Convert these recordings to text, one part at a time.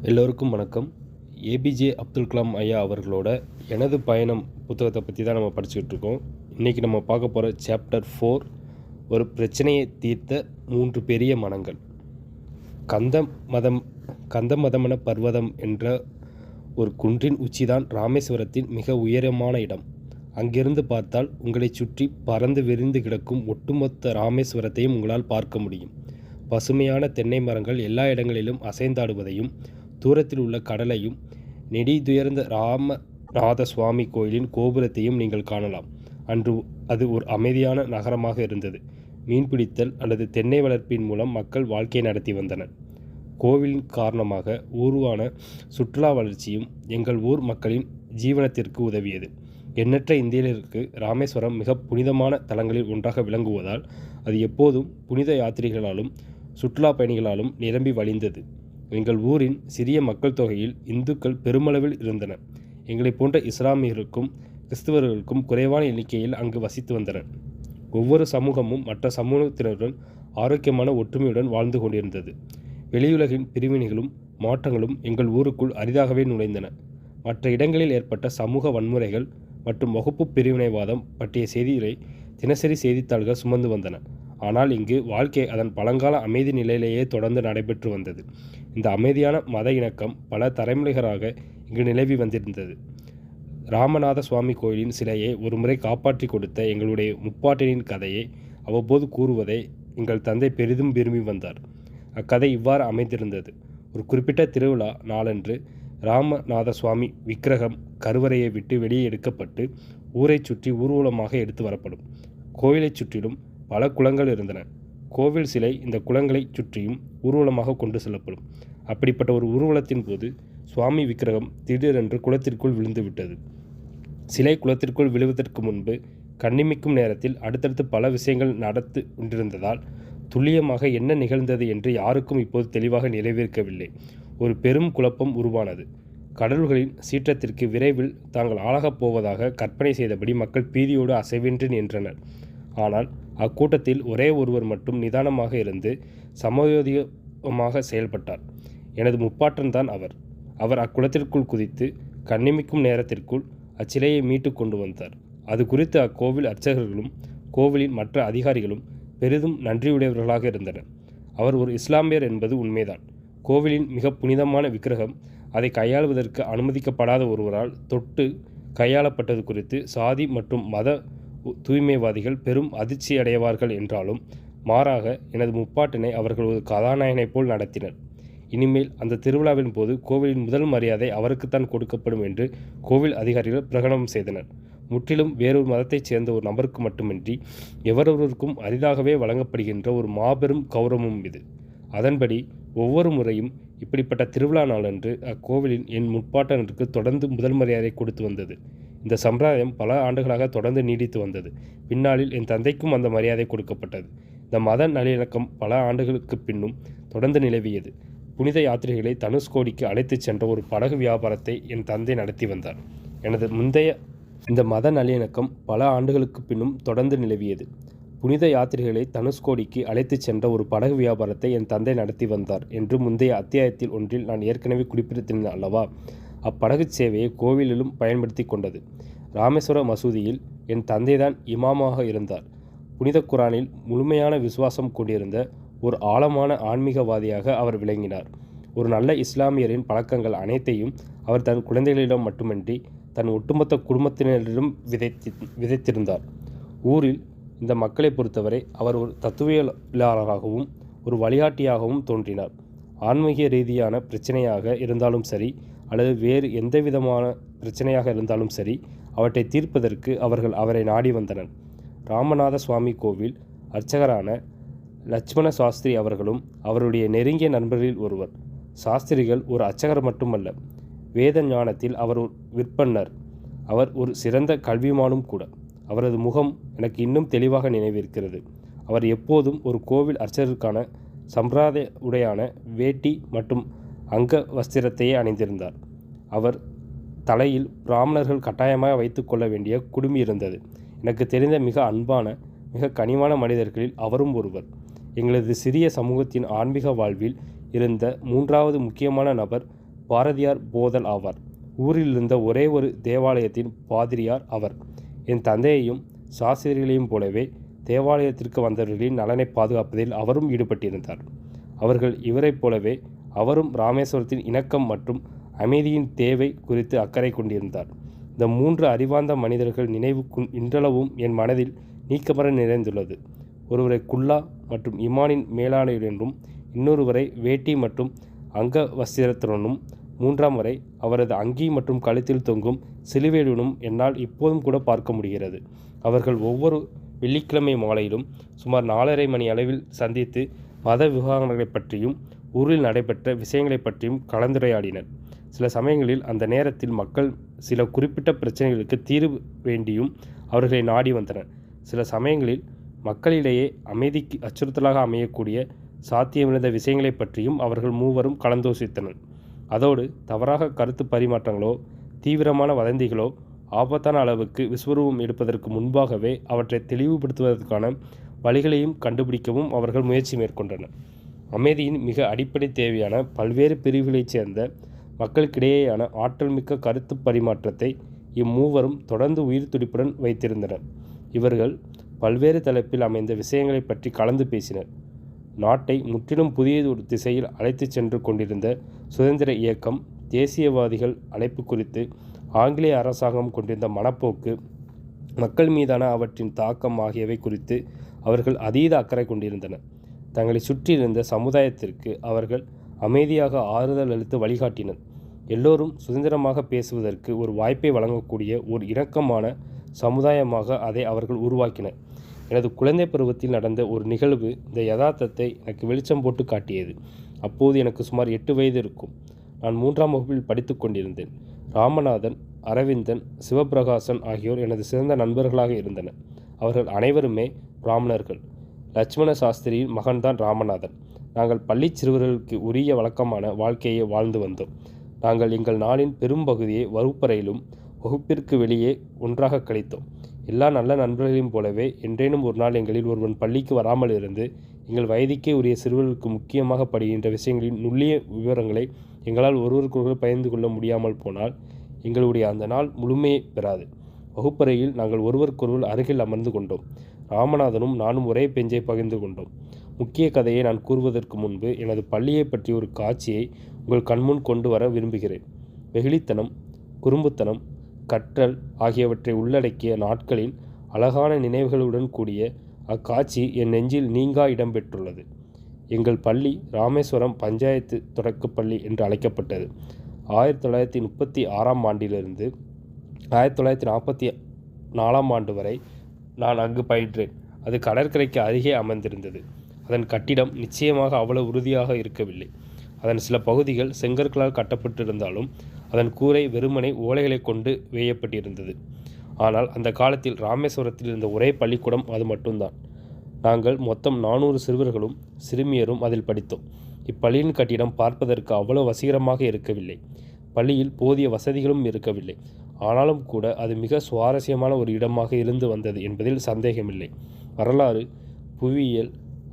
எல்லோருக்கும் வணக்கம். ஏபிஜே அப்துல் கலாம் ஐயா அவர்களோட எனது பயணம் புத்தகத்தை பற்றி தான் நம்ம படிச்சுக்கிட்டு இருக்கோம். இன்றைக்கி நம்ம பார்க்க போகிற சாப்டர் 4, ஒரு பிரச்சனையை தீர்த்த 3 பெரிய மனங்கள். கந்தமதமன பர்வதம் என்ற ஒரு குன்றின் உச்சிதான் ராமேஸ்வரத்தின் மிக உயரமான இடம். அங்கிருந்து பார்த்தால் உங்களை சுற்றி பறந்து விரிந்து கிடக்கும் ஒட்டுமொத்த ராமேஸ்வரத்தையும் உங்களால் பார்க்க முடியும். பசுமையான தென்னை மரங்கள் எல்லா இடங்களிலும் அசைந்தாடுவதையும், தூரத்தில் உள்ள கடலையும், நெடிதுயர்ந்த ராமநாத சுவாமி கோயிலின் கோபுரத்தையும் நீங்கள் காணலாம். அன்று அது ஒரு அமைதியான நகரமாக இருந்தது. மீன்பிடித்தல் அல்லது தென்னை வளர்ப்பின் மூலம் மக்கள் வாழ்க்கை நடத்தி வந்தனர். கோவிலின் காரணமாக உருவான சுற்றுலா வளர்ச்சியும் எங்கள் ஊர் மக்களின் ஜீவனத்திற்கு உதவியது. எண்ணற்ற இந்தியர்களுக்கு ராமேஸ்வரம் மிக புனிதமான தலங்களில் ஒன்றாக விளங்குவதால் அது எப்போதும் புனித யாத்திரிகளாலும் சுற்றுலா பயணிகளாலும் நிரம்பி வழிந்தது. எங்கள் ஊரின் சிறிய மக்கள் தொகையில் இந்துக்கள் பெருமளவில் இருந்தனர். எங்களை போன்ற இஸ்லாமியர்களுக்கும் கிறிஸ்தவர்களுக்கும் குறைவான எண்ணிக்கையில் அங்கு வசித்து வந்தனர். ஒவ்வொரு சமூகமும் மற்ற சமூகத்தினருடன் ஆரோக்கியமான ஒற்றுமையுடன் வாழ்ந்து கொண்டிருந்தது. வெளியுலகின் பிரிவினைகளும் மாற்றங்களும் எங்கள் ஊருக்குள் அரிதாகவே நுழைந்தன. மற்ற இடங்களில் ஏற்பட்ட சமூக வன்முறைகள் மற்றும் வகுப்பு பிரிவினைவாதம் பற்றிய செய்திகளை தினசரி செய்தித்தாள்கள் சுமந்து வந்தன. ஆனால் இங்கு வாழ்க்கை அதன் பழங்கால அமைதி நிலையிலேயே தொடர்ந்து நடைபெற்று வந்தது. இந்த அமைதியான மத இணக்கம் பல தலைமுறைகளாக இங்கு நிலவி வந்திருந்தது. ராமநாத சுவாமி கோயிலின் சிலையை ஒருமுறை காப்பாற்றி கொடுத்த எங்களுடைய முப்பாட்டனின் கதையை அவ்வப்போது கூறுவதை எங்கள் தந்தை பெரிதும் விரும்பி வந்தார். அக்கதை இவ்வாறு அமைந்திருந்தது. ஒரு குறிப்பிட்ட திருவிழா நாளன்று ராமநாத சுவாமி விக்கிரகம் கருவறையை விட்டு வெளியே எடுக்கப்பட்டு ஊரை சுற்றி ஊர்வலமாக எடுத்து வரப்படும். கோவிலை சுற்றிலும் பல குளங்கள் இருந்தன. கோவில் சிலை இந்த குளங்களை சுற்றியும் ஊர்வலமாக கொண்டு செல்லப்படும். அப்படிப்பட்ட ஒரு ஊர்வலத்தின் போது சுவாமி விக்கிரகம் திடீரென்று குளத்திற்குள் விழுந்து விட்டது. சிலை குளத்திற்குள் விழுவதற்கு முன்பு கண்ணிமிக்கும் நேரத்தில் அடுத்தடுத்து பல விஷயங்கள் நடந்து கொண்டிருந்ததால் துல்லியமாக என்ன நிகழ்ந்தது என்று யாருக்கும் இப்போது தெளிவாக நிறைவேற்கவில்லை. ஒரு பெரும் குழப்பம் உருவானது. கடல்களின் சீற்றத்திற்கு விரைவில் தாங்கள் ஆளாகப் போவதாக கற்பனை செய்தபடி மக்கள் பீதியோடு அசைவின்றி நின்றனர். ஆனால் அக்கூட்டத்தில் ஒரே ஒருவர் மட்டும் நிதானமாக இருந்து சமயோதிகமாக செயல்பட்டார். எனது முப்பாட்டன் தான் அவர். அவர் அக்குளத்திற்குள் குதித்து கண்ணிமிக்கும் நேரத்திற்குள் அச்சிலையை மீட்டு கொண்டு வந்தார். அது குறித்து அக்கோவில் அர்ச்சகர்களும் கோவிலின் மற்ற அதிகாரிகளும் பெரிதும் நன்றியுடையவர்களாக இருந்தனர். அவர் ஒரு இஸ்லாமியர் என்பது உண்மைதான். கோவிலின் மிக புனிதமான விக்கிரகம் அதை கையாளுவதற்கு அனுமதிக்கப்படாத ஒருவரால் தொட்டு கையாளப்பட்டது குறித்து சாதி மற்றும் மத தூய்மைவாதிகள் பெரும் அதிர்ச்சி அடைவார்கள் என்றாலும் மாறாக எனது முப்பாட்டினை அவர்கள் ஒரு கதாநாயகனைப் போல் நடத்தினர். இனிமேல் அந்த திருவிழாவின் போது கோவிலின் முதல் மரியாதை அவருக்குத்தான் கொடுக்கப்படும் என்று கோவில் அதிகாரிகள் பிரகடனம் செய்தனர். முற்றிலும் வேறொரு மதத்தைச் சேர்ந்த ஒரு நபருக்கு மட்டுமின்றி எவரொருவருக்கும் அரிதாகவே வழங்கப்படுகின்ற ஒரு மாபெரும் கௌரவமும் இது. அதன்படி ஒவ்வொரு முறையும் இப்படிப்பட்ட திருவிழா நாளன்று அக்கோவிலின் என் முப்பாட்டனருக்கு தொடர்ந்து முதல் மரியாதை கொடுத்து வந்தது. இந்த சம்பிரதாயம் பல ஆண்டுகளாக தொடர்ந்து நீடித்து வந்தது. பின்னாளில் என் தந்தைக்கும் அந்த மரியாதை கொடுக்கப்பட்டது. இந்த மத நல்லிணக்கம் பல ஆண்டுகளுக்கு பின்னும் தொடர்ந்து நிலவியது. புனித யாத்திரைகளை தனுஷ்கோடிக்கு அழைத்துச் சென்ற ஒரு படகு வியாபாரத்தை என் தந்தை நடத்தி வந்தார். இந்த மத நல்லிணக்கம் பல ஆண்டுகளுக்கு பின்னும் தொடர்ந்து நிலவியது. புனித யாத்திரைகளை தனுஷ்கோடிக்கு அழைத்துச் சென்ற ஒரு படகு வியாபாரத்தை என் தந்தை நடத்தி வந்தார் என்று முந்தைய அத்தியாயத்தில் ஒன்றில் நான் ஏற்கனவே குறிப்பிட்டிருந்தேன் அல்லவா? அப்படகு சேவையை கோவிலிலும் பயன்படுத்தி கொண்டது. ராமேஸ்வர மசூதியில் என் தந்தைதான் இமாமாக இருந்தார். புனித குரானில் முழுமையான விசுவாசம் கொண்டிருந்த ஒரு ஆழமான ஆன்மீகவாதியாக அவர் விளங்கினார். ஒரு நல்ல இஸ்லாமியரின் பழக்கங்கள் அனைத்தையும் அவர் தன் குழந்தைகளிடம் மட்டுமின்றி தன் ஒட்டுமொத்த குடும்பத்தினரிடம் விதைத்திருந்தார். ஊரில் இந்த மக்களை பொறுத்தவரை அவர் ஒரு தத்துவியலாளராகவும் ஒரு வழிகாட்டியாகவும் தோன்றினார். ஆன்மீக ரீதியான பிரச்சனையாக இருந்தாலும் சரி அல்லது வேறு எந்தவிதமான பிரச்சனையாக இருந்தாலும் சரி அவற்றை தீர்ப்பதற்கு அவர்கள் அவரை நாடி வந்தனர். ராமநாத சுவாமி கோவில் அர்ச்சகரான லட்சுமண சாஸ்திரி அவர்களும் அவருடைய நெருங்கிய நண்பர்களில் ஒருவர். சாஸ்திரிகள் ஒரு அர்ச்சகர் மட்டுமல்ல, வேத ஞானத்தில் அவர் ஒரு விற்பன்னர். அவர் ஒரு சிறந்த கல்விமானும் கூட. அவரது முகம் எனக்கு இன்னும் தெளிவாக நினைவிருக்கிறது. அவர் எப்போதும் ஒரு கோவில் அர்ச்சகருக்கான சம்பிரதாய உடையான வேட்டி மற்றும் அங்க வஸ்திரத்தையே அணிந்திருந்தார். அவர் தலையில் பிராமணர்கள் கட்டாயமாக வைத்து கொள்ள வேண்டிய குடுமி இருந்தது. எனக்கு தெரிந்த மிக அன்பான மிக கனிவான மனிதர்களில் அவரும் ஒருவர். எங்களது சிறிய சமூகத்தின் ஆன்மீக வாழ்வில் இருந்த மூன்றாவது முக்கியமான நபர் பாரதியார் போதல் ஆவார். ஊரில் இருந்த ஒரே ஒரு தேவாலயத்தின் பாதிரியார் அவர். என் தந்தையையும் சாஸ்திரிகளையும் போலவே தேவாலயத்திற்கு வந்தவர்களின் நலனை பாதுகாப்பதில் அவரும் ஈடுபட்டிருந்தார். அவர்கள் இவரைப் போலவே அவரும் ராமேஸ்வரத்தின் இணக்கம் மற்றும் அமைதியின் தேவை குறித்து அக்கறை கொண்டிருந்தார். இந்த 3 அறிவார்ந்த மனிதர்கள் நினைவு இன்றளவும் என் மனதில் நீக்கமற நிறைந்துள்ளது. ஒருவரை குல்லா மற்றும் இமானின் மேலாணையுடனும், இன்னொருவரை வேட்டி மற்றும் அங்க வஸ்திரத்துடனும், 3ஆம் வரை அவரது அங்கி மற்றும் கழுத்தில் தொங்கும் சிலுவையுடனும் என்னால் இப்போதும் கூட பார்க்க முடிகிறது. அவர்கள் ஒவ்வொரு வெள்ளிக்கிழமை மாலையிலும் சுமார் 4:30 மணி அளவில் சந்தித்து மத விவகாரங்களைப் பற்றியும் ஊரில் நடைபெற்ற விஷயங்களைப் பற்றியும் கலந்துரையாடினர். சில சமயங்களில் அந்த நேரத்தில் மக்கள் சில குறிப்பிட்ட பிரச்சனைகளுக்கு தீர்வு வேண்டியும் அவர்களை நாடி வந்தனர். சில சமயங்களில் மக்களிடையே அமைதிக்கு அச்சுறுத்தலாக அமையக்கூடிய சாத்தியமிழந்த விஷயங்களைப் பற்றியும் அவர்கள் மூவரும் கலந்தோசித்தனர். அதோடு தவறாக கருத்து பரிமாற்றங்களோ தீவிரமான வதந்திகளோ ஆபத்தான அளவுக்கு விஸ்வரூபம் எடுப்பதற்கு முன்பாகவே அவற்றை தெளிவுபடுத்துவதற்கான வழிகளையும் கண்டுபிடிக்கவும் அவர்கள் முயற்சி மேற்கொண்டனர். அமைதியின் மிக அடிப்படை தேவையான பல்வேறு பிரிவுகளைச் சேர்ந்த மக்களுக்கிடையேயான ஆற்றல் மிக்க கருத்து பரிமாற்றத்தை இம்மூவரும் தொடர்ந்து உயிர் துடிப்புடன் வைத்திருந்தனர். இவர்கள் பல்வேறு தலைப்பில் அமைந்த விஷயங்களை பற்றி கலந்து பேசினர். நாட்டை முற்றிலும் புதிய ஒரு திசையில் அழைத்து சென்று கொண்டிருந்த சுதந்திர இயக்கம், தேசியவாதிகள் அழைப்பு குறித்து ஆங்கிலேய அரசாங்கம் கொண்டிருந்த மனப்போக்கு, மக்கள் மீதான அவற்றின் தாக்கம் ஆகியவை குறித்து அவர்கள் அதீத அக்கறை கொண்டிருந்தனர். தங்களை சுற்றியிருந்த சமுதாயத்திற்கு அவர்கள் அமைதியாக ஆறுதல் அளித்து வழிகாட்டினர். எல்லோரும் சுதந்திரமாக பேசுவதற்கு ஒரு வாய்ப்பை வழங்கக்கூடிய ஒரு இணக்கமான சமுதாயமாக அதை அவர்கள் உருவாக்கினர். எனது குழந்தை பருவத்தில் நடந்த ஒரு நிகழ்வு இந்த யதார்த்தத்தை எனக்கு வெளிச்சம் போட்டு காட்டியது. அப்போது எனக்கு சுமார் 8 வயது இருக்கும். நான் 3ஆம் வகுப்பில் படித்து கொண்டிருந்தேன். ராமநாதன், அரவிந்தன், சிவபிரகாசன் ஆகியோர் எனது சிறந்த நண்பர்களாக இருந்தனர். அவர்கள் அனைவருமே பிராமணர்கள். லட்சுமண சாஸ்திரியின் மகன்தான் ராமநாதன். நாங்கள் பள்ளி சிறுவர்களுக்கு உரிய வழக்கமான வாழ்க்கையை வாழ்ந்து வந்தோம். நாங்கள் எங்கள் நாளின் பெரும்பகுதியை வகுப்பறையிலும் வகுப்பிற்கு வெளியே ஒன்றாக கழித்தோம். எல்லா நல்ல நண்பர்களையும் போலவே என்றேனும் ஒரு நாள் எங்களில் ஒருவன் பள்ளிக்கு வராமல் இருந்து எங்கள் வயதுக்கே உரிய சிறுவர்களுக்கு முக்கியமாக படுகின்ற விஷயங்களின் நுண்ணிய விவரங்களை எங்களால் ஒருவருக்கொருவர் பகிர்ந்து கொள்ள முடியாமல் போனால் எங்களுடைய அந்த நாள் முழுமையை பெறாது. வகுப்பறையில் நாங்கள் ஒருவருக்கொருவர் அருகில் அமர்ந்து கொண்டோம். ராமநாதனும் நானும் ஒரே பெஞ்சை பகிர்ந்து கொண்டோம். முக்கிய கதையை நான் கூறுவதற்கு முன்பு எனது பள்ளியை பற்றிய ஒரு காட்சியை உங்கள் கண்முன் கொண்டு வர விரும்புகிறேன். வெகுளித்தனம், குறும்புத்தனம், கற்றல் ஆகியவற்றை உள்ளடக்கிய நாட்களின் அழகான நினைவுகளுடன் கூடிய அக்காட்சி என் நெஞ்சில் நீங்கா இடம்பெற்றுள்ளது. எங்கள் பள்ளி ராமேஸ்வரம் பஞ்சாயத்து தொடக்கப்பள்ளி என்று அழைக்கப்பட்டது. 1936ஆம் ஆண்டிலிருந்து 1944ஆம் ஆண்டு வரை நான் அங்கு பயின்றேன். அது கடற்கரைக்கு அருகே அமைந்திருந்தது. அதன் கட்டிடம் நிச்சயமாக அவ்வளவு உறுதியாக இருக்கவில்லை. அதன் சில பகுதிகள் செங்கற்களால் கட்டப்பட்டிருந்தாலும் அதன் கூரை வெறுமனை ஓலைகளை கொண்டு வேயப்பட்டிருந்தது. ஆனால் அந்த காலத்தில் ராமேஸ்வரத்தில் இருந்த ஒரே பள்ளிக்கூடம் அது மட்டும்தான். நாங்கள் மொத்தம் 400 சிறுவர்களும் சிறுமியரும் அதில் படித்தோம். இப்பள்ளியின் கட்டிடம் பார்ப்பதற்கு அவ்வளவு வசீகரமாக இருக்கவில்லை. பள்ளியில் போதிய வசதிகளும் இருக்கவில்லை. ஆனாலும் கூட அது மிக சுவாரஸ்யமான ஒரு இடமாக இருந்து வந்தது என்பதில் சந்தேகமில்லை. வரலாறு, புவியியல்,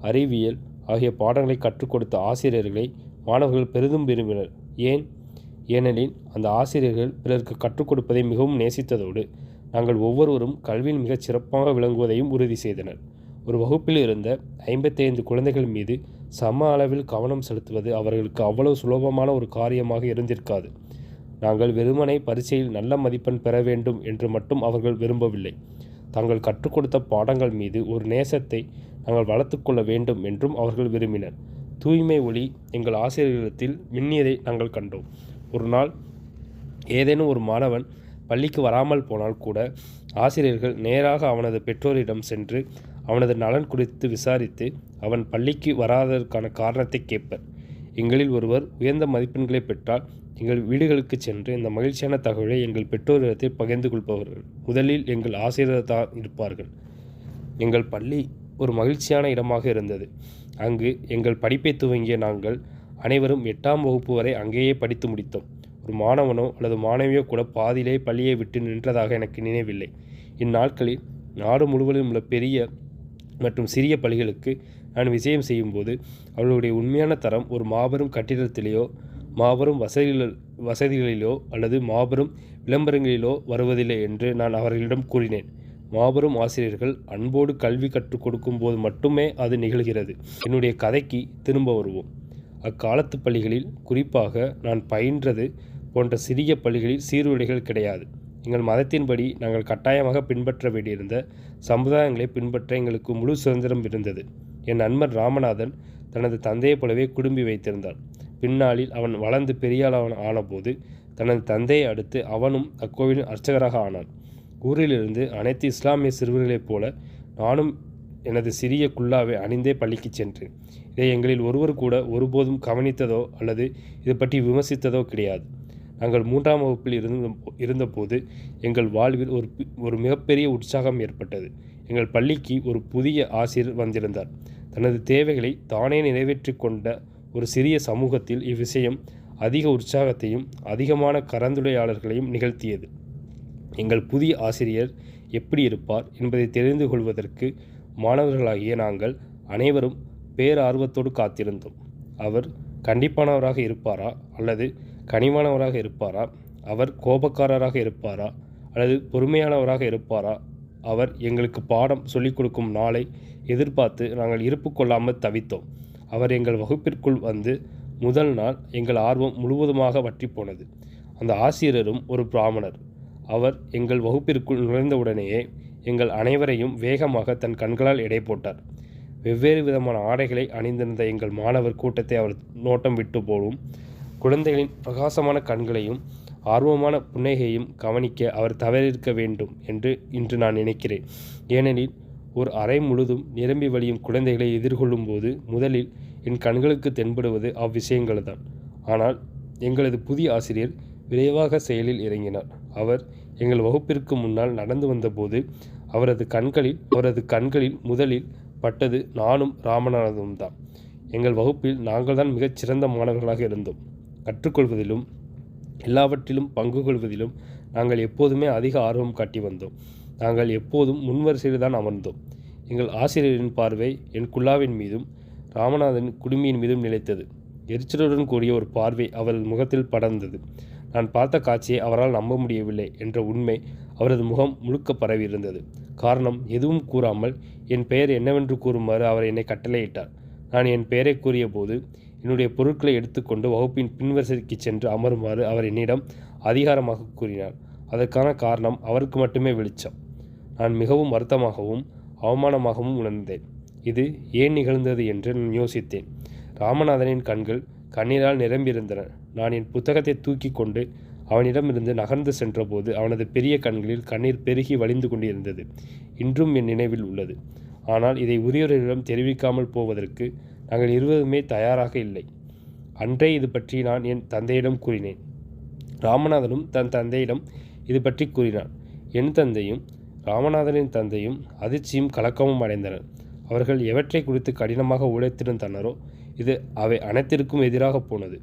அறிவியல் ஆகிய பாடங்களை கற்றுக் கொடுத்த ஆசிரியர்களை மாணவர்கள் பெரிதும் விரும்பினர். ஏனெனில் அந்த ஆசிரியர்கள் பிறருக்கு கற்றுக் கொடுப்பதை மிகவும் நேசித்ததோடு நாங்கள் ஒவ்வொருவரும் கல்வியில் மிகச் சிறப்பாக விளங்குவதையும் உறுதி செய்தனர். ஒரு வகுப்பில் இருந்த 55 குழந்தைகள் மீது சம அளவில் கவனம் செலுத்துவது அவர்களுக்கு அவ்வளவு சுலபமான ஒரு காரியமாக இருந்திருக்காது. நாங்கள் வெறுமனை பரீட்சையில் நல்ல மதிப்பெண் பெற வேண்டும் என்று மட்டும் அவர்கள் விரும்பவில்லை. தாங்கள் கற்றுக் கொடுத்த பாடங்கள் மீது ஒரு நேசத்தை நாங்கள் வளர்த்து கொள்ள வேண்டும் என்றும் அவர்கள் விரும்பினர். தூய்மை ஒளி எங்கள் ஆசிரியர்களிடத்தில் மின்னியதை நாங்கள் கண்டோம். ஒரு நாள் ஏதேனும் ஒரு மாணவன் பள்ளிக்கு வராமல் போனால் கூட ஆசிரியர்கள் நேராக அவனது பெற்றோரிடம் சென்று அவனது நலன் குறித்து விசாரித்து அவன் பள்ளிக்கு வராததற்கான காரணத்தை கேட்பர். எங்களில் ஒருவர் உயர்ந்த மதிப்பெண்களை பெற்றால் எங்கள் வீடுகளுக்கு சென்று இந்த மகிழ்ச்சியான தகவலை எங்கள் பெற்றோரிடத்தில் பகிர்ந்து கொள்பவர்கள் முதலில் எங்கள் ஆசிரியர் தான் இருப்பார்கள். எங்கள் பள்ளி ஒரு மகிழ்ச்சியான இடமாக இருந்தது. அங்கு எங்கள் படிப்பை துவங்கிய நாங்கள் அனைவரும் 8ஆம் வகுப்பு வரை அங்கேயே படித்து முடித்தோம். ஒரு மாணவனோ அல்லது மாணவியோ கூட பாதியிலே பள்ளியை விட்டு நின்றதாக எனக்கு நினைவில்லை. இந்நாட்களில் நாடு முழுவதும் உள்ள பெரிய மற்றும் சிறிய பள்ளிகளுக்கு நான் விஜயம் செய்யும்போது அவர்களுடைய உண்மையான தரம் ஒரு மாபெரும் கட்டிடத்திலேயோ மாபெரும் வசதிகள் வசதிகளிலோ அல்லது மாபெரும் விளம்பரங்களிலோ வருவதில்லை என்று நான் அவர்களிடம் கூறினேன். மாபெரும் ஆசிரியர்கள் அன்போடு கல்வி கற்றுக் கொடுக்கும் போது மட்டுமே அது நிகழ்கிறது. என்னுடைய கதைக்கு திரும்ப வருவோம். அக்காலத்து பள்ளிகளில், குறிப்பாக நான் பயின்றது போன்ற சிறிய பள்ளிகளில் சீருடைகள் கிடையாது. எங்கள் மதத்தின்படி நாங்கள் கட்டாயமாக பின்பற்ற வேண்டியிருந்த சமுதாயங்களை பின்பற்ற எங்களுக்கு முழு சுதந்திரம் இருந்தது. என் நண்பன் ராமநாதன் தனது தந்தையைப் போலவே குடும்பி வைத்திருந்தான். பின்னாளில் அவன் வளர்ந்து பெரியாளவன் ஆனபோது தனது தந்தையை அடுத்து அவனும் அக்கோவிலின் அர்ச்சகராக ஆனான். ஊரிலிருந்து அனைத்து இஸ்லாமிய சிறுவர்களைப் போல நானும் எனது சிறிய குல்லாவை அணிந்தே பள்ளிக்கு சென்றேன். இதை எங்களில் ஒருவர் கூட ஒருபோதும் கவனித்ததோ அல்லது இது பற்றி விமர்சித்ததோ கிடையாது. நாங்கள் 3ஆம் வகுப்பில் இருந்தபோது எங்கள் வாழ்வில் ஒரு மிகப்பெரிய உற்சாகம் ஏற்பட்டது. எங்கள் பள்ளிக்கு ஒரு புதிய ஆசிரியர் வந்திருந்தார். தனது தேவைகளை தானே நிறைவேற்றி கொண்ட ஒரு சிறிய சமூகத்தில் இவ்விஷயம் அதிக உற்சாகத்தையும் அதிகமான கலந்துரையாடல்களையும் நிகழ்த்தியது. எங்கள் புதிய ஆசிரியர் எப்படி இருப்பார் என்பதை தெரிந்து கொள்வதற்கு மாணவர்களாகிய நாங்கள் அனைவரும் பேரார்வத்தோடு காத்திருந்தோம். அவர் கண்டிப்பானவராக இருப்பாரா அல்லது கனிவானவராக இருப்பாரா? அவர் கோபக்காரராக இருப்பாரா அல்லது பொறுமையானவராக இருப்பாரா? அவர் எங்களுக்கு பாடம் சொல்லிக் கொடுக்கும் நாளை எதிர்பார்த்து நாங்கள் இருப்பு கொள்ளாமல் தவித்தோம். அவர் எங்கள் வகுப்பிற்குள் வந்து முதல் நாள் எங்கள் ஆர்வம் முழுவதுமாக வற்றி போனது. அந்த ஆசிரியரும் ஒரு பிராமணர். அவர் எங்கள் வகுப்பிற்குள் நுழைந்தவுடனேயே எங்கள் அனைவரையும் வேகமாக தன் கண்களால் எடை போட்டார். வெவ்வேறு விதமான ஆடைகளை அணிந்திருந்த எங்கள் மாணவர் கூட்டத்தை அவர் நோட்டம் விட்டு போலும். குழந்தைகளின் பிரகாசமான கண்களையும் ஆர்வமான புன்னகையையும் கவனிக்க அவர் தவறியிருக்க வேண்டும் என்று இன்று நான் நினைக்கிறேன். ஏனெனில் ஒரு அறை முழுதும் நிரம்பி வழியும் குழந்தைகளை எதிர்கொள்ளும் போது முதலில் என் கண்களுக்கு தென்படுவது அவ்விஷயங்கள்தான். ஆனால் எங்களது புதிய ஆசிரியர் விரைவாக செயலில் இறங்கினார். அவர் எங்கள் வகுப்பிற்கு முன்னால் நடந்து வந்தபோது அவரது கண்களில் முதலில் பட்டது நானும் ராமநாதனும் தான். எங்கள் வகுப்பில் நாங்கள் தான் மிகச் சிறந்த மாணவர்களாக இருந்தோம். கற்றுக்கொள்வதிலும் எல்லாவற்றிலும் பங்கு கொள்வதிலும் நாங்கள் எப்போதுமே அதிக ஆர்வம் காட்டி வந்தோம். நாங்கள் எப்போதும் முன்வரிசையில் தான் அமர்ந்தோம். எங்கள் ஆசிரியரின் பார்வை என் குல்லாவின் மீதும் ராமநாதன் குடும்பியின் மீதும் நிலைத்தது. எரிச்சலுடன் கூடிய ஒரு பார்வை அவரது முகத்தில் படர்ந்தது. நான் பார்த்த காட்சியை அவரால் நம்ப முடியவில்லை என்ற உண்மை அவரது முகம் முழுக்க பரவியிருந்தது. காரணம் எதுவும் கூறாமல் என் பெயர் என்னவென்று கூறுமாறு அவர் என்னை கட்டளையிட்டார். நான் என் பெயரை கூறிய போது என்னுடைய பொருட்களை எடுத்துக்கொண்டு வகுப்பின் பின்வரிசைக்கு சென்று அமருமாறு அவர் என்னிடம் அதிகாரமாக கூறினார். அதற்கான காரணம் அவருக்கு மட்டுமே வெளிச்சம். நான் மிகவும் வருத்தமாகவும் அவமானமாகவும் உணர்ந்தேன். இது ஏன் நிகழ்ந்தது என்று நான் யோசித்தேன். ராமநாதனின் கண்கள் கண்ணீரால் நிரம்பியிருந்தன. நான் என் புத்தகத்தை தூக்கி கொண்டு அவனிடமிருந்து நகர்ந்து சென்றபோது அவனது பெரிய கண்களில் கண்ணீர் பெருகி வழிந்து கொண்டிருந்தது. இன்றும் என் நினைவில் உள்ளது. ஆனால் இதை உரியவர்களிடம் தெரிவிக்காமல் போவதற்கு நாங்கள் இருவருமே தயாராக இல்லை. அன்றே இது பற்றி நான் என் தந்தையிடம் கூறினேன். ராமநாதனும் தன் தந்தையிடம் இது பற்றி கூறினார். என் தந்தையும் ராமநாதனின் தந்தையும் அதிர்ச்சியும் கலக்கமும் அடைந்தனர். அவர்கள் எவற்றை குறித்து கடினமாக உழைத்திருந்தனரோ இது அவை அனைத்திற்கும் எதிராக போனது.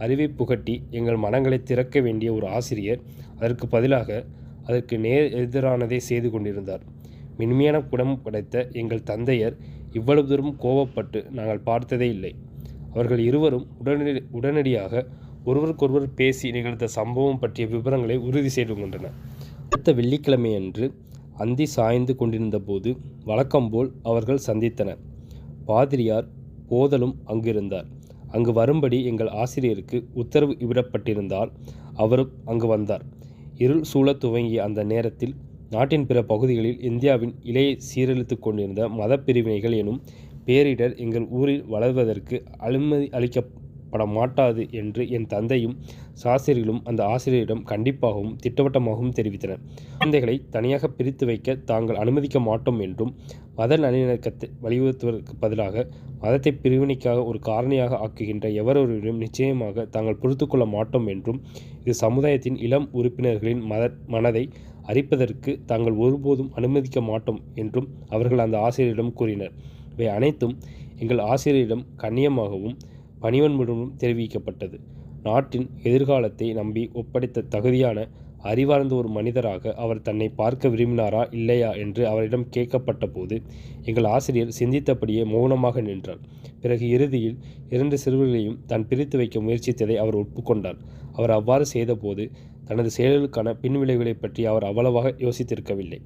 அறிவை புகட்டி எங்கள் மனங்களை திறக்க வேண்டிய ஒரு ஆசிரியர் அதற்கு பதிலாக அதற்கு நேர் எதிரானதை செய்து கொண்டிருந்தார். மென்மையான குணம் படைத்த எங்கள் தந்தையர் இவ்வளவு தூரம் கோபப்பட்டு நாங்கள் பார்த்ததே இல்லை. அவர்கள் இருவரும் உடனடியாக ஒருவருக்கொருவர் பேசி நிகழ்ந்த சம்பவம் பற்றிய விவரங்களை உறுதி செய்து கொண்டனர். அடுத்த வெள்ளிக்கிழமையன்று அந்தி சாய்ந்து கொண்டிருந்த போது வழக்கம்போல் அவர்கள் சந்தித்தனர். பாதிரியார் போதலும் அங்கிருந்தார். அங்கு வரும்படி எங்கள் ஆசிரியருக்கு உத்தரவு விடப்பட்டிருந்தால் அவரும் அங்கு வந்தார். இருள் சூழத் துவங்கிய அந்த நேரத்தில் நாட்டின் பிற பகுதிகளில் இந்தியாவின் இலையை சீரழித்து கொண்டிருந்த மத பிரிவினைகள் எனும் பேரிடர் எங்கள் ஊரில் வளர்வதற்கு அனுமதி அளிக்கப்பட மாட்டாது என்று என் தந்தையும் சாஸ்திரிகளும் அந்த ஆசிரியரிடம் கண்டிப்பாகவும் திட்டவட்டமாகவும் தெரிவித்தனர். குழந்தைகளை தனியாக பிரித்து வைக்க தாங்கள் அனுமதிக்க மாட்டோம் என்றும் மத நல்லிணக்கத்தை வலியுறுத்துவதற்கு பதிலாக மதத்தை பிரிவினைக்காக ஒரு காரணியாக ஆக்குகின்ற எவரொருவரையும் நிச்சயமாக தாங்கள் பொறுத்துக்கொள்ள மாட்டோம் என்றும் இது சமுதாயத்தின் இளம் உறுப்பினர்களின் மனதை அரிப்பதற்கு தாங்கள் ஒருபோதும் அனுமதிக்க மாட்டோம் என்றும் அவர்கள் அந்த ஆசிரியரிடம் கூறினர். இவை அனைத்தும் எங்கள் ஆசிரியரிடம் கண்ணியமாகவும் பணிவன்புடனும் தெரிவிக்கப்பட்டது. நாட்டின் எதிர்காலத்தை நம்பி ஒப்படைத்த தகுதியான அறிவார்ந்த ஒரு மனிதராக அவர் தன்னை பார்க்க விரும்பினாரா இல்லையா என்று அவரிடம் கேட்கப்பட்ட போது எங்கள் ஆசிரியர் சிந்தித்தபடியே மௌனமாக நின்றார். பிறகு இறுதியில் 2 சிறுவர்களையும் தான் பிரித்து வைக்க முயற்சித்ததை அவர் ஒப்புக்கொண்டார். அவர் அவ்வாறு செய்தபோது தனது செயல்களுக்கான பின்விளைவுகளை பற்றி அவர் அவ்வளவாக யோசித்திருக்கவில்லை.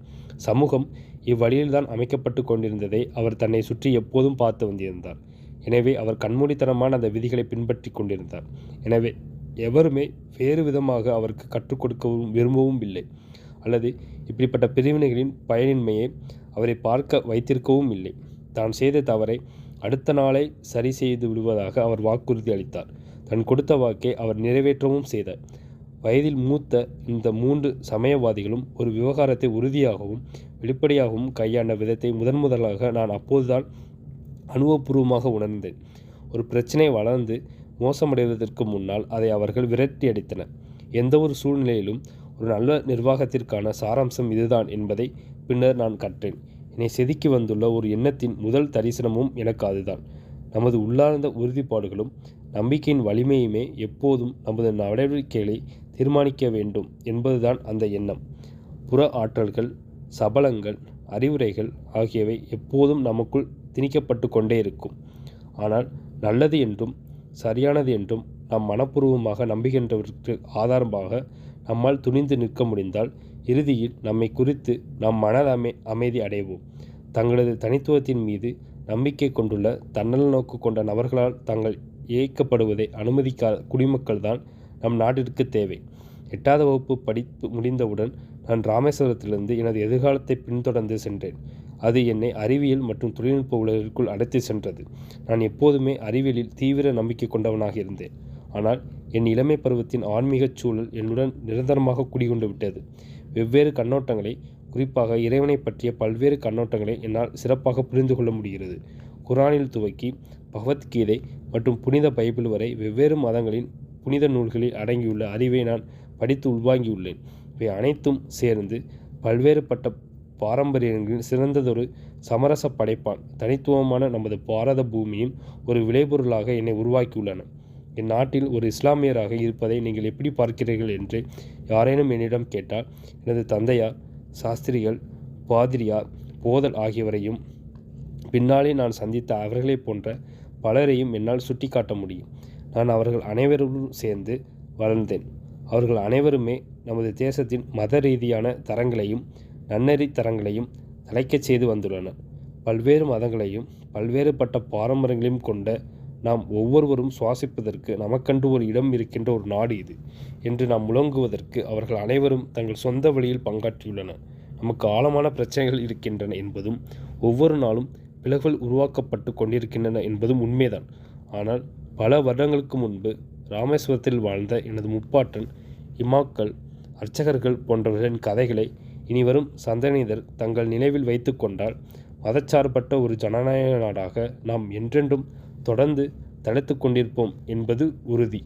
சமூகம் இவ்வழியில்தான் அமைக்கப்பட்டு கொண்டிருந்ததை அவர் தன்னை சுற்றி எப்போதும் பார்த்து வந்திருந்தார். எனவே அவர் கண்மூடித்தனமான அந்த விதிகளை பின்பற்றி கொண்டிருந்தார். எனவே எவருமே வேறு விதமாக அவருக்கு கற்றுக் கொடுக்கவும் விரும்பவும் இல்லை, அல்லது இப்படிப்பட்ட பிரிவினைகளின் பயனின்மையை அவரை பார்க்க வைத்திருக்கவும் இல்லை. தான் செய்த தவறை அடுத்த நாளை சரி செய்து விடுவதாக அவர் வாக்குறுதி அளித்தார். தன் கொடுத்த வாக்கை அவர் நிறைவேற்றவும் செய்தார். வயதில் மூத்த இந்த 3 சமயவாதிகளும் ஒரு விவகாரத்தை உறுதியாகவும் வெளிப்படையாகவும் கையாண்ட விதத்தை முதன்முதலாக நான் அப்போதுதான் அனுபவபூர்வமாக உணர்ந்தேன். ஒரு பிரச்சினை வளர்ந்து மோசமடைவதற்கு முன்னால் அதை அவர்கள் விரட்டி அடித்தனர். எந்த ஒரு சூழ்நிலையிலும் ஒரு நல்ல நிர்வாகத்திற்கான சாராம்சம் இதுதான் என்பதை பின்னர் நான் கற்றேன். என்னை செதுக்கி வந்துள்ள ஒரு எண்ணத்தின் முதல் தரிசனமும் எனக்கு அதுதான். நமது உள்ளார்ந்த உறுதிப்பாடுகளும் நம்பிக்கையின் வலிமையுமே எப்போதும் நமது நடவடிக்கைகளை தீர்மானிக்க வேண்டும் என்பதுதான் அந்த எண்ணம். புற ஆற்றல்கள், சபலங்கள், அறிவுரைகள் ஆகியவை எப்போதும் நமக்குள் திணிக்கப்பட்டு கொண்டே இருக்கும். ஆனால் நல்லது என்றும் சரியானது என்றும் நாம் மனப்பூர்வமாக நம்புகின்றவற்றுக்கு ஆதாரமாக நம்மால் துணிந்து நிற்க முடிந்தால் இறுதியில் நம்மை குறித்து நாம் அமைதி அடைவோம். தங்களது தனித்துவத்தின் மீது நம்பிக்கை கொண்டுள்ள தன்னல நோக்கு கொண்ட நபர்களால் தாங்கள் இயக்கப்படுவதை அனுமதிக்காத குடிமக்கள் தான் நம் நாட்டிற்கு தேவை. 8வது வகுப்பு படிப்பு முடிந்தவுடன் நான் ராமேஸ்வரத்திலிருந்து எனது எதிர்காலத்தை பின்தொடர்ந்து சென்றேன். அது என்னை அறிவியல் மற்றும் தொழில்நுட்ப உலகிற்குள் அழைத்து சென்றது. நான் எப்போதுமே அறிவியலில் தீவிர நம்பிக்கை கொண்டவனாக இருந்தேன். ஆனால் என் இளமை பருவத்தின் ஆன்மீகச் சூழல் என்னுடன் நிரந்தரமாக குடிகொண்டு விட்டது. வெவ்வேறு கண்ணோட்டங்களை, குறிப்பாக இறைவனை பற்றிய பல்வேறு கண்ணோட்டங்களை என்னால் சிறப்பாக புரிந்து கொள்ள முடிகிறது. குரானில் துவக்கி பகவத்கீதை மற்றும் புனித பைபிள் வரை வெவ்வேறு மதங்களின் புனித நூல்களில் அடங்கியுள்ள அறிவை நான் படித்து உள்வாங்கியுள்ளேன். இவை அனைத்தும் சேர்ந்து பல்வேறுபட்ட பாரம்பரியங்களின் சிறந்ததொரு சமரச படைப்பான் தனித்துவமான நமது பாரத பூமியின் ஒரு விளைபொருளாக என்னை உருவாக்கியுள்ளன. என் நாட்டில் ஒரு இஸ்லாமியராக இருப்பதை நீங்கள் எப்படி பார்க்கிறீர்கள் என்று யாரேனும் என்னிடம் கேட்டால் எனது தந்தையார், சாஸ்திரிகள், பாதிரியார், போதல் ஆகியவரையும் பின்னாலே நான் சந்தித்த அவர்களைப் போன்ற பலரையும் என்னால் சுட்டிக்காட்ட முடியும். நான் அவர்கள் அனைவரும் சேர்ந்து வளர்ந்தேன். அவர்கள் அனைவருமே நமது தேசத்தின் மத ரீதியான தரங்களையும் நன்னெறி தரங்களையும் தலைக்கச் செய்து வந்துள்ளனர். பல்வேறு மதங்களையும் பல்வேறுபட்ட பாரம்பரியங்களையும் கொண்ட நாம் ஒவ்வொருவரும் சுவாசிப்பதற்கு நமக்கென்று ஒரு இடம் இருக்கின்ற ஒரு நாடு இது என்று நாம் முழங்குவதற்கு அவர்கள் அனைவரும் தங்கள் சொந்த வழியில் பங்காற்றியுள்ளனர். நமக்கு ஆழமான பிரச்சனைகள் இருக்கின்றன என்பதும் ஒவ்வொரு நாளும் பிளவுகள் உருவாக்கப்பட்டு கொண்டிருக்கின்றன என்பதும் உண்மைதான். ஆனால் பல வருடங்களுக்கு முன்பு ராமேஸ்வரத்தில் வாழ்ந்த எனது முப்பாட்டன், இமாக்கள், அர்ச்சகர்கள் போன்றவர்களின் கதைகளை இனிவரும் சந்ததியினர் தங்கள் நினைவில் வைத்து கொண்டால் மதச்சார்பற்ற ஒரு ஜனநாயக நாடாக நாம் என்றென்றும் தொடர்ந்து தழைத்து கொண்டிருப்போம் என்பது உறுதி.